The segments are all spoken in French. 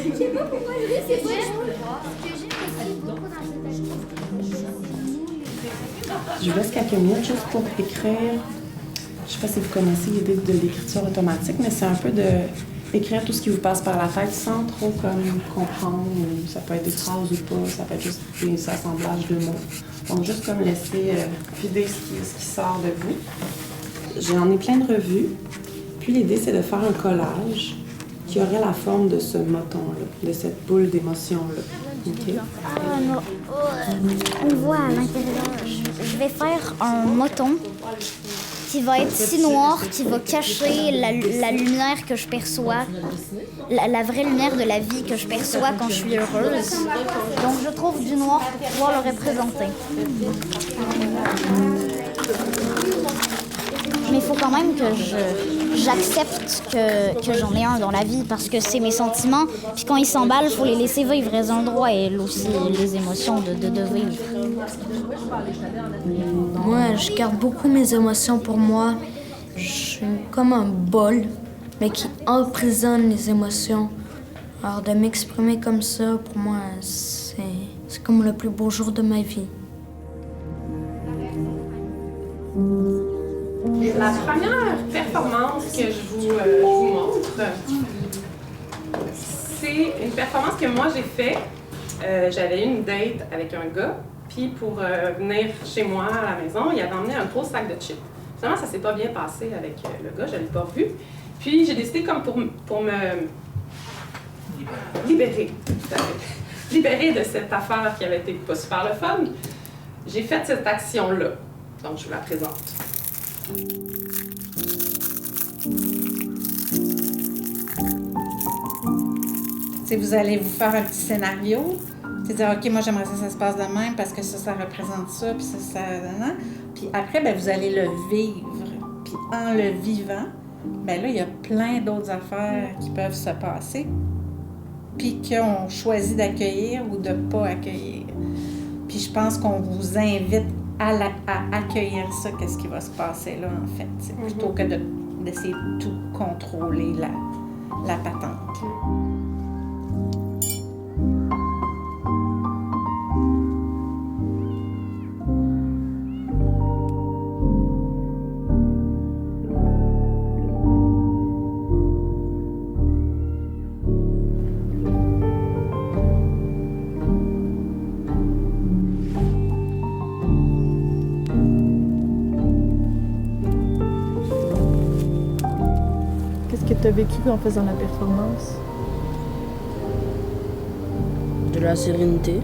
Je sais pas pourquoi c'est quoi. Ce que j'aime aussi beaucoup dans cette activité, Je vous laisse quelques minutes juste pour écrire. Je sais pas si vous connaissez l'idée de l'écriture automatique, mais c'est un peu d'écrire tout ce qui vous passe par la tête sans trop comme comprendre. Ça peut être des phrases ou pas, ça peut être juste des assemblages de mots. Donc juste comme laisser vider ce qui sort de vous. J'en ai plein de revues. Puis l'idée, c'est de faire un collage qui aurait la forme de ce moton-là, de cette boule d'émotion-là. OK? Ah non, on voit à l'intérieur. Je vais faire un moton qui va être si noir, qui va cacher la lumière que je perçois, la vraie lumière de la vie que je perçois quand je suis heureuse. Donc je trouve du noir pour pouvoir le représenter. Mais il faut quand même que j'accepte que j'en ai un dans la vie parce que c'est mes sentiments. Puis quand ils s'emballent, il faut les laisser vivre. Elles ont le droit, elles aussi, les émotions de vivre. Moi, je garde beaucoup mes émotions pour moi. Je suis comme un bol, mais qui emprisonne les émotions. Alors de m'exprimer comme ça, pour moi, c'est comme le plus beau jour de ma vie. La première performance que je vous montre, c'est une performance que moi j'ai faite. J'avais eu une date avec un gars, puis pour venir chez moi à la maison, il avait emmené un gros sac de chips. Finalement, ça s'est pas bien passé avec le gars, je l'ai pas vu. Puis j'ai décidé comme pour me libérer de cette affaire qui avait été pas super le fun, j'ai fait cette action-là. Donc je vous la présente. T'sais, vous allez vous faire un petit scénario, dire OK, moi j'aimerais ça se passe de même parce que ça représente ça, puis ça. Puis après, ben, vous allez le vivre. Puis en le vivant, ben là, il y a plein d'autres affaires qui peuvent se passer, puis qu'on choisit d'accueillir ou de pas accueillir. Puis je pense qu'on vous invite à accueillir ça, qu'est-ce qui va se passer là, en fait, plutôt que d'essayer de tout contrôler la patente. Qu'est-ce que tu as vécu en faisant la performance? De la sérénité.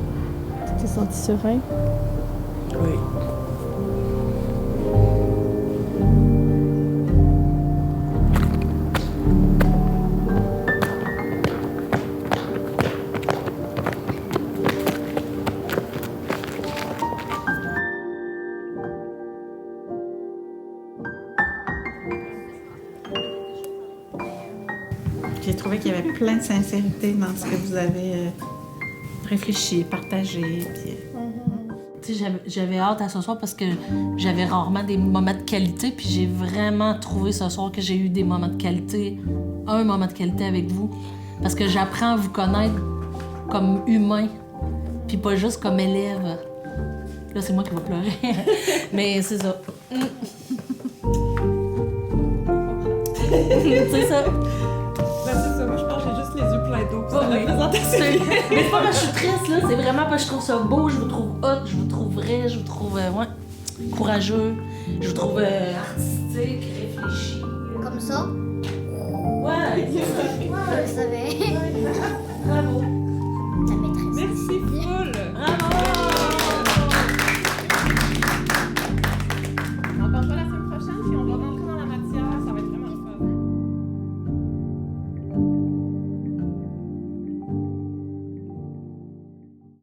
Tu t'es senti serein? Oui. J'ai trouvé qu'il y avait plein de sincérité dans ce que vous avez réfléchi, partagé. Puis... J'avais hâte à ce soir parce que j'avais rarement des moments de qualité, puis j'ai vraiment trouvé ce soir que j'ai eu des moments de qualité, un moment de qualité avec vous, parce que j'apprends à vous connaître comme humain, puis pas juste comme élève. Là, c'est moi qui vais pleurer, mais c'est ça. C'est ça. Ben, c'est ça, moi je pense que j'ai juste les yeux pleins d'eau pour cette représentation. Mais c'est pas parce que je suis triste, là, c'est vraiment parce que je trouve ça beau, je vous trouve hot, je vous trouve vrai, je vous trouve courageux, je vous trouve artistique, réfléchi. Comme ça? Ouais, Je le savais.